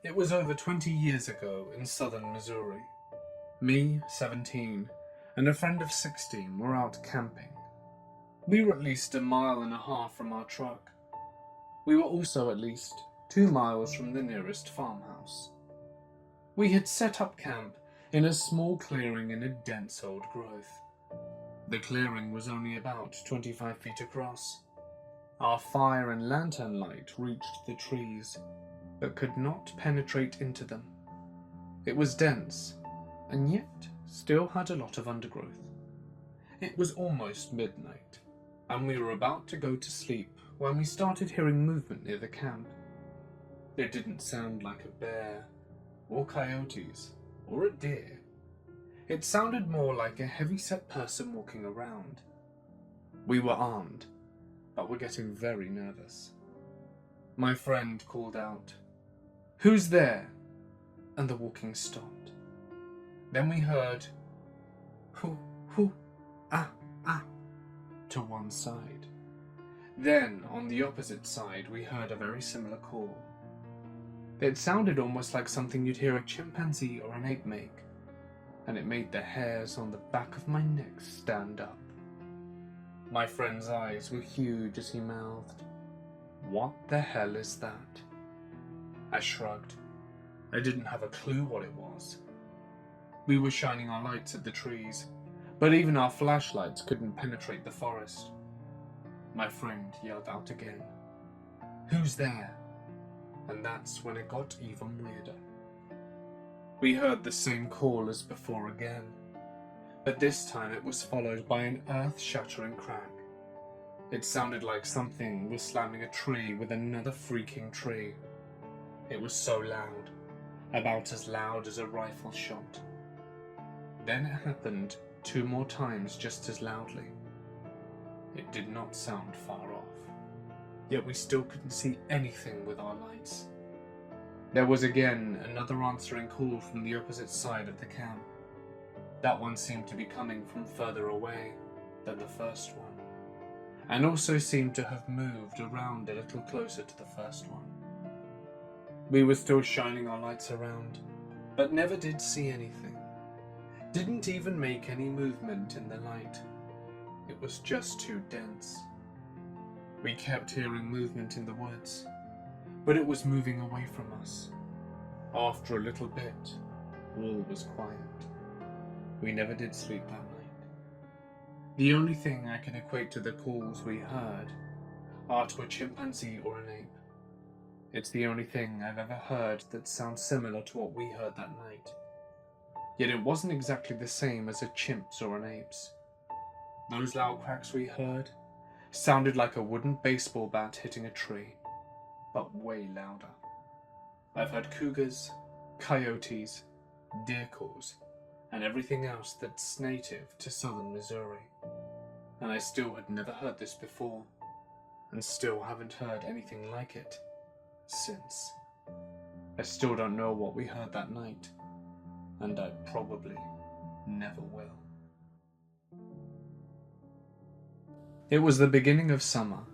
It was over 20 years ago in southern Missouri. Me, 17, and a friend of 16 were out camping. We were at least 1.5 miles from our truck. We were also at least 2 miles from the nearest farmhouse. We had set up camp in a small clearing in a dense old growth. The clearing was only about 25 feet across. Our fire and lantern light reached the trees, but could not penetrate into them. It was dense, and yet still had a lot of undergrowth. It was almost midnight, and we were about to go to sleep when we started hearing movement near the camp. It didn't sound like a bear, or coyotes, or a deer. It sounded more like a heavy-set person walking around. We were armed, but were getting very nervous. My friend called out, "Who's there?" and the walking stopped. Then we heard, "Hoo, hoo, ah, ah," to one side. Then, on the opposite side, we heard a very similar call. It sounded almost like something you'd hear a chimpanzee or an ape make, and it made the hairs on the back of my neck stand up. My friend's eyes were huge as he mouthed, "What the hell is that?" I shrugged. I didn't have a clue what it was. We were shining our lights at the trees, but even our flashlights couldn't penetrate the forest. My friend yelled out again, "Who's there?" And that's when it got even weirder. We heard the same call as before again, but this time it was followed by an earth-shattering crack. It sounded like something was slamming a tree with another freaking tree. It was so loud, about as loud as a rifle shot. Then it happened 2 more times just as loudly. It did not sound far off, yet we still couldn't see anything with our lights. There was again another answering call from the opposite side of the camp. That one seemed to be coming from further away than the first one, and also seemed to have moved around a little closer to the first one. We were still shining our lights around, but never did see anything. Didn't even make any movement in the light. It was just too dense. We kept hearing movement in the woods, but it was moving away from us. After a little bit, all was quiet. We never did sleep that night. The only thing I can equate to the calls we heard are to a chimpanzee or an ape. It's the only thing I've ever heard that sounds similar to what we heard that night. Yet it wasn't exactly the same as a chimp's or an ape's. Those loud cracks we heard sounded like a wooden baseball bat hitting a tree, but way louder. I've heard cougars, coyotes, deer calls, and everything else that's native to southern Missouri. And I still had never heard this before, and still haven't heard anything like it since. I still don't know what we heard that night, and I probably never will. It was the beginning of summer.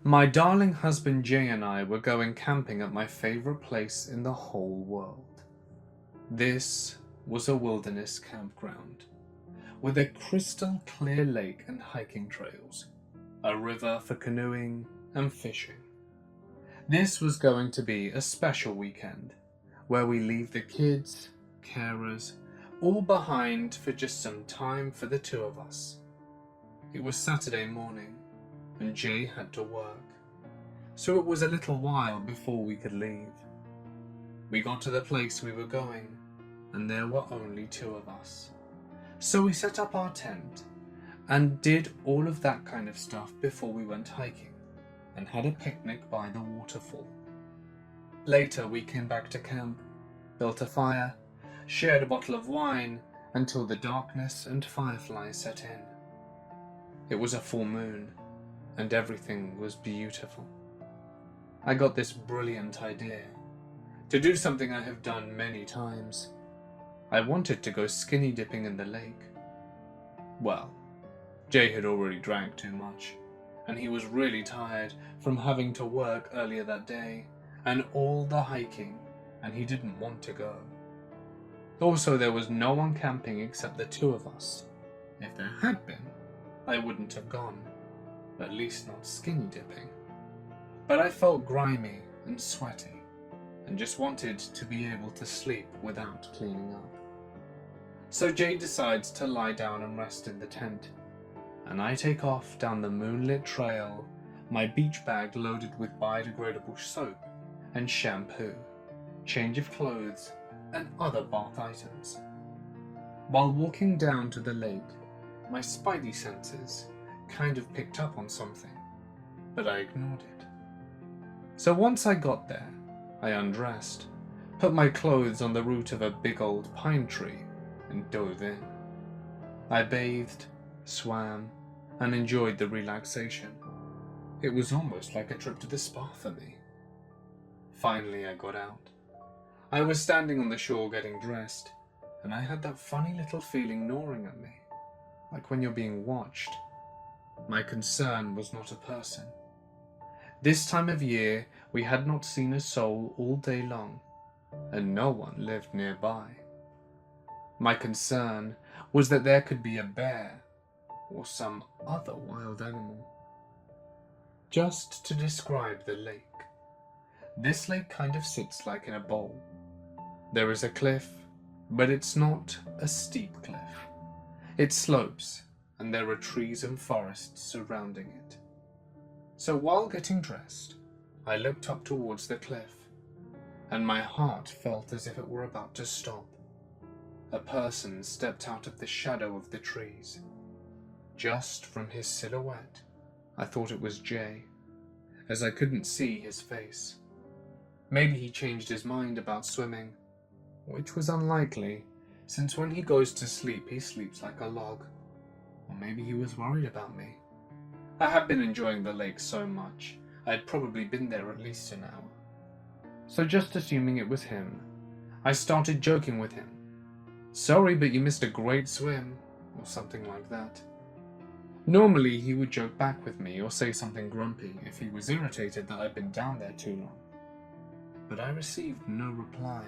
My darling husband Jay and I were going camping at my favorite place in the whole world. This was a wilderness campground with a crystal clear lake and hiking trails, a river for canoeing and fishing. This was going to be a special weekend where we leave the kids, carers, all behind for just some time for the two of us. It was Saturday morning, and Jay had to work, so it was a little while before we could leave. We got to the place we were going, and there were only 2 of us. So we set up our tent, and did all of that kind of stuff before we went hiking, and had a picnic by the waterfall. Later we came back to camp, built a fire, shared a bottle of wine, until the darkness and fireflies set in. It was a full moon, and everything was beautiful. I got this brilliant idea to do something I have done many times. I wanted to go skinny dipping in the lake. Well, Jay had already drank too much, and he was really tired from having to work earlier that day and all the hiking and he didn't want to go. Also, there was no one camping except the two of us. If there had been, I wouldn't have gone, at least not skinny dipping. But I felt grimy and sweaty, and just wanted to be able to sleep without cleaning up. So Jay decides to lie down and rest in the tent, and I take off down the moonlit trail, my beach bag loaded with biodegradable soap and shampoo, change of clothes, and other bath items. While walking down to the lake, my spidey senses kind of picked up on something, but I ignored it. So once I got there, I undressed, put my clothes on the root of a big old pine tree, and dove in. I bathed, swam, and enjoyed the relaxation. It was almost like a trip to the spa for me. Finally, I got out. I was standing on the shore getting dressed, and I had that funny little feeling gnawing at me, like when you're being watched. My concern was not a person. This time of year, we had not seen a soul all day long, and no one lived nearby. My concern was that there could be a bear or some other wild animal. Just to describe the lake. This lake kind of sits like in a bowl. There is a cliff, but it's not a steep cliff. It slopes, and there are trees and forests surrounding it. So while getting dressed, I looked up towards the cliff, and my heart felt as if it were about to stop. A person stepped out of the shadow of the trees. Just from his silhouette, I thought it was Jay, as I couldn't see his face. Maybe he changed his mind about swimming, which was unlikely, since when he goes to sleep, he sleeps like a log. Or maybe he was worried about me. I had been enjoying the lake so much, I had probably been there at least an hour. So just assuming it was him, I started joking with him. "Sorry, but you missed a great swim," or something like that. Normally, he would joke back with me or say something grumpy if he was irritated that I'd been down there too long. But I received no reply.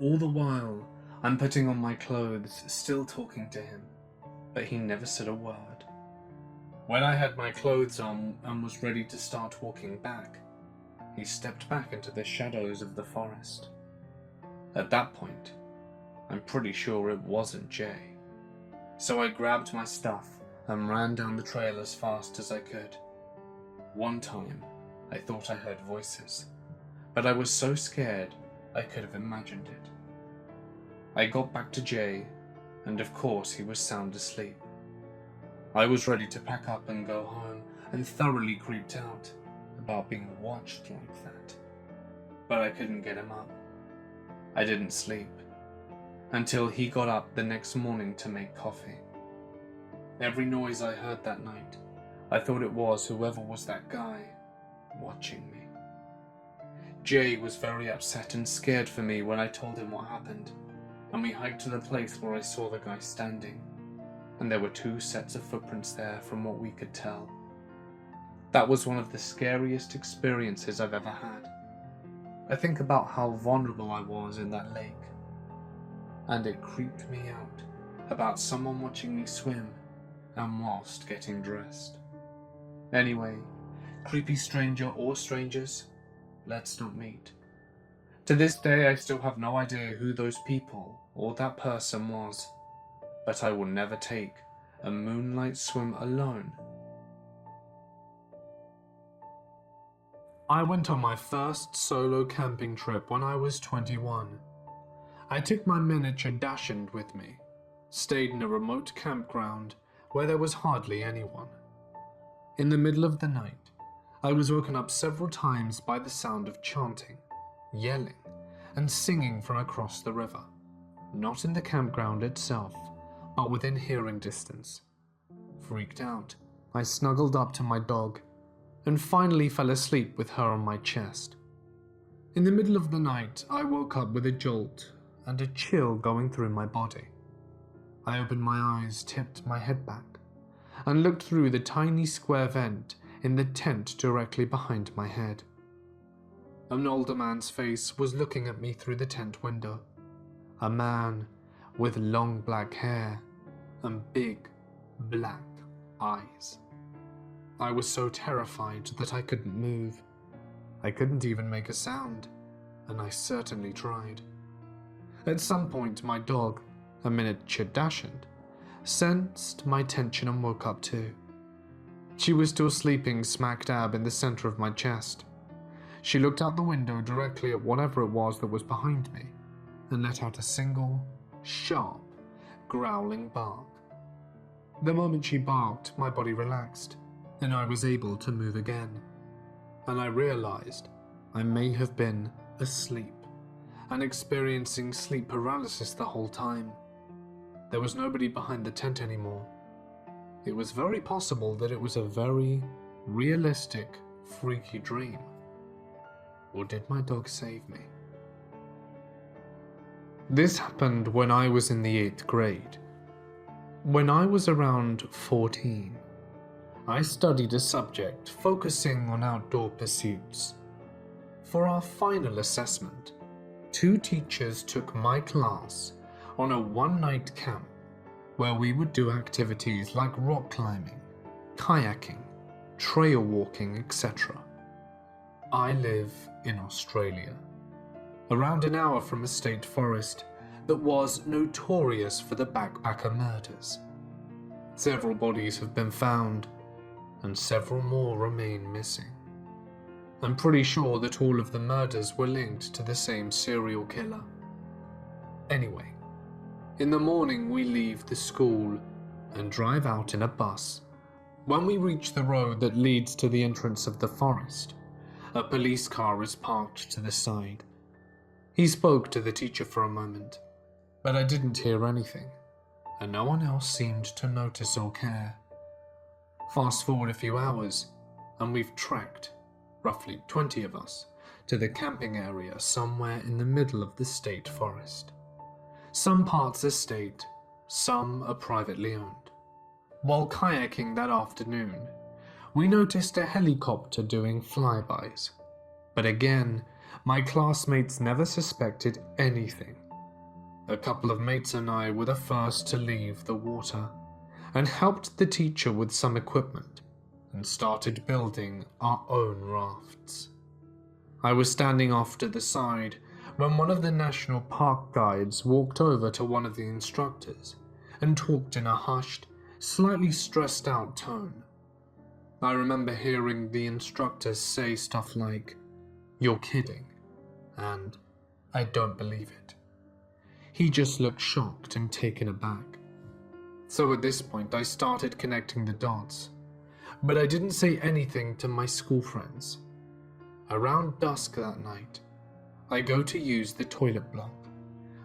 All the while, I'm putting on my clothes, still talking to him, but he never said a word. When I had my clothes on and was ready to start walking back, he stepped back into the shadows of the forest. At that point, I'm pretty sure it wasn't Jay. So I grabbed my stuff and ran down the trail as fast as I could. One time, I thought I heard voices, but I was so scared I could have imagined it. I got back to Jay, and of course he was sound asleep. I was ready to pack up and go home, and thoroughly creeped out about being watched like that. But I couldn't get him up. I didn't sleep until he got up the next morning to make coffee. Every noise I heard that night, I thought it was whoever was that guy watching me. Jay was very upset and scared for me when I told him what happened, and we hiked to the place where I saw the guy standing, and there were 2 sets of footprints there from what we could tell. That was one of the scariest experiences I've ever had. I think about how vulnerable I was in that lake, and it creeped me out about someone watching me swim and whilst getting dressed. Anyway, creepy stranger or strangers, let's not meet. To this day, I still have no idea who those people or that person was, but I will never take a moonlight swim alone. I went on my first solo camping trip when I was 21. I took my miniature dachshund with me, stayed in a remote campground where there was hardly anyone. In the middle of the night, I was woken up several times by the sound of chanting, yelling, and singing from across the river, not in the campground itself, but within hearing distance. Freaked out, I snuggled up to my dog, and finally fell asleep with her on my chest. In the middle of the night, I woke up with a jolt and a chill going through my body. I opened my eyes, tipped my head back, and looked through the tiny square vent in the tent directly behind my head. An older man's face was looking at me through the tent window. A man with long black hair and big black eyes. I was so terrified that I couldn't move. I couldn't even make a sound, and I certainly tried. At some point, my dog, a miniature dachshund, sensed my tension and woke up too. She was still sleeping smack dab in the center of my chest. She looked out the window directly at whatever it was that was behind me and let out a single, sharp, growling bark. The moment she barked, my body relaxed, and I was able to move again. And I realized I may have been asleep and experiencing sleep paralysis the whole time. There was nobody behind the tent anymore. It was very possible that it was a very realistic, freaky dream. Or did my dog save me? This happened when I was in the 8th grade. When I was around 14, I studied a subject focusing on outdoor pursuits. For our final assessment, 2 teachers took my class on a one-night camp where we would do activities like rock climbing, kayaking, trail walking, etc. I live in Australia, around an hour from a state forest that was notorious for the backpacker murders. Several bodies have been found, and several more remain missing. I'm pretty sure that all of the murders were linked to the same serial killer. Anyway, in the morning we leave the school and drive out in a bus. When we reach the road that leads to the entrance of the forest, a police car is parked to the side. He spoke to the teacher for a moment, but I didn't hear anything, and no one else seemed to notice or care. Fast forward a few hours, and we've trekked, roughly 20 of us, to the camping area somewhere in the middle of the state forest. Some parts are state, some are privately owned. While kayaking that afternoon, we noticed a helicopter doing flybys. But again, my classmates never suspected anything. A couple of mates and I were the first to leave the water and helped the teacher with some equipment and started building our own rafts. I was standing off to the side when one of the national park guides walked over to one of the instructors and talked in a hushed, slightly stressed out tone. I remember hearing the instructors say stuff like, "You're kidding," and "I don't believe it." He just looked shocked and taken aback. So at this point I started connecting the dots, but I didn't say anything to my school friends. Around dusk that night, I go to use the toilet block,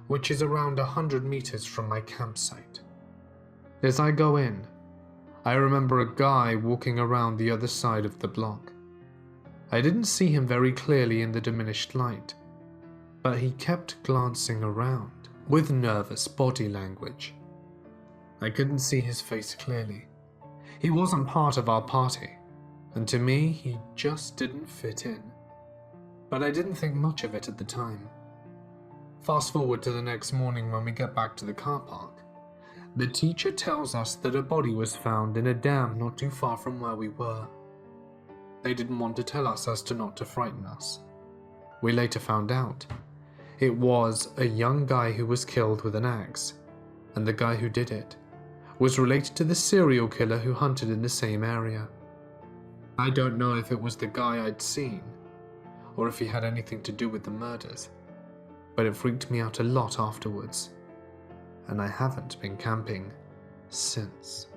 which is around 100 meters from my campsite. As I go in, I remember a guy walking around the other side of the block. I didn't see him very clearly in the diminished light, but he kept glancing around with nervous body language. I couldn't see his face clearly. He wasn't part of our party, and to me, he just didn't fit in. But I didn't think much of it at the time. Fast forward to the next morning when we get back to the car park. The teacher tells us that a body was found in a dam not too far from where we were. They didn't want to tell us as to not to frighten us. We later found out it was a young guy who was killed with an axe, and the guy who did it was related to the serial killer who hunted in the same area. I don't know if it was the guy I'd seen, or if he had anything to do with the murders, but it freaked me out a lot afterwards, and I haven't been camping since.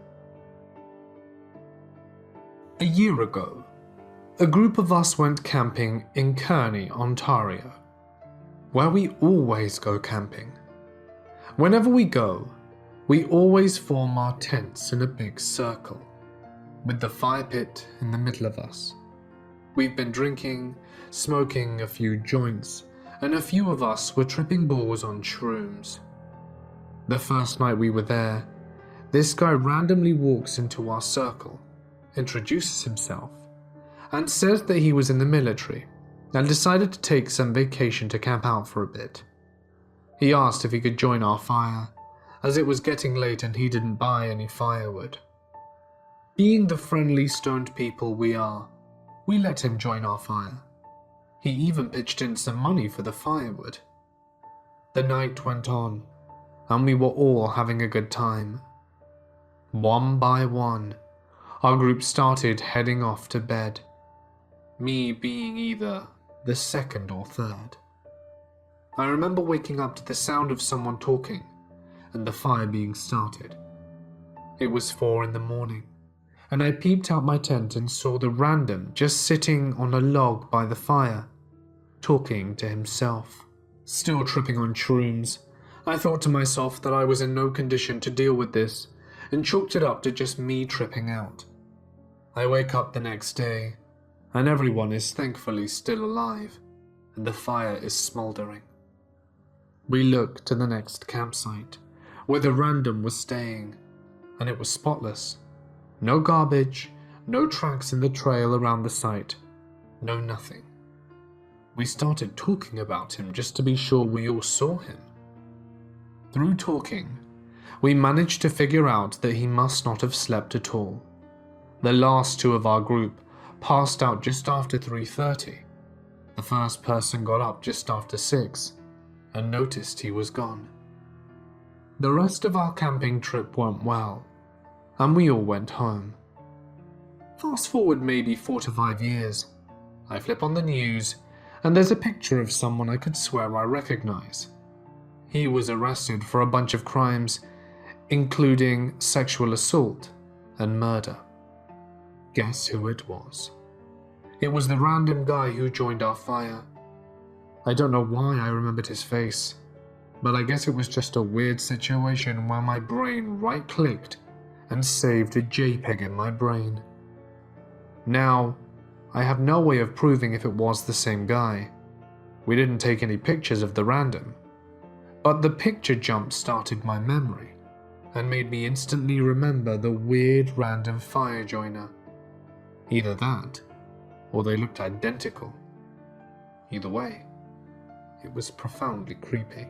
A year ago, a group of us went camping in Kearney, Ontario, where we always go camping. Whenever we go, we always form our tents in a big circle, with the fire pit in the middle of us. We've been drinking, smoking a few joints, and a few of us were tripping balls on shrooms. The first night we were there, this guy randomly walks into our circle, introduces himself, and says that he was in the military and decided to take some vacation to camp out for a bit. He asked if he could join our fire, as it was getting late and he didn't buy any firewood. Being the friendly, stoned people we are, we let him join our fire. He even pitched in some money for the firewood. The night went on, and we were all having a good time. One by one, our group started heading off to bed, me being either the second or third. I remember waking up to the sound of someone talking and the fire being started. It was 4 a.m, and I peeped out my tent and saw the random just sitting on a log by the fire, talking to himself. Still tripping on shrooms, I thought to myself that I was in no condition to deal with this and chalked it up to just me tripping out. I wake up the next day, and everyone is thankfully still alive, and the fire is smouldering. We look to the next campsite, where the random was staying, and it was spotless. No garbage, no tracks in the trail around the site, no nothing. We started talking about him just to be sure we all saw him. Through talking, we managed to figure out that he must not have slept at all. The last 2 of our group passed out just after 3:30. The first person got up just after 6 and noticed he was gone. The rest of our camping trip went well, and we all went home. Fast forward maybe 4 to 5 years. I flip on the news, and there's a picture of someone I could swear I recognize. He was arrested for a bunch of crimes, including sexual assault and murder. Guess who it was? It was the random guy who joined our fire. I don't know why I remembered his face, but I guess it was just a weird situation where my brain right-clicked and saved a JPEG in my brain. Now, I have no way of proving if it was the same guy. We didn't take any pictures of the random, but the picture jump-started my memory and made me instantly remember the weird random fire joiner. Either that, or they looked identical. Either way, it was profoundly creepy.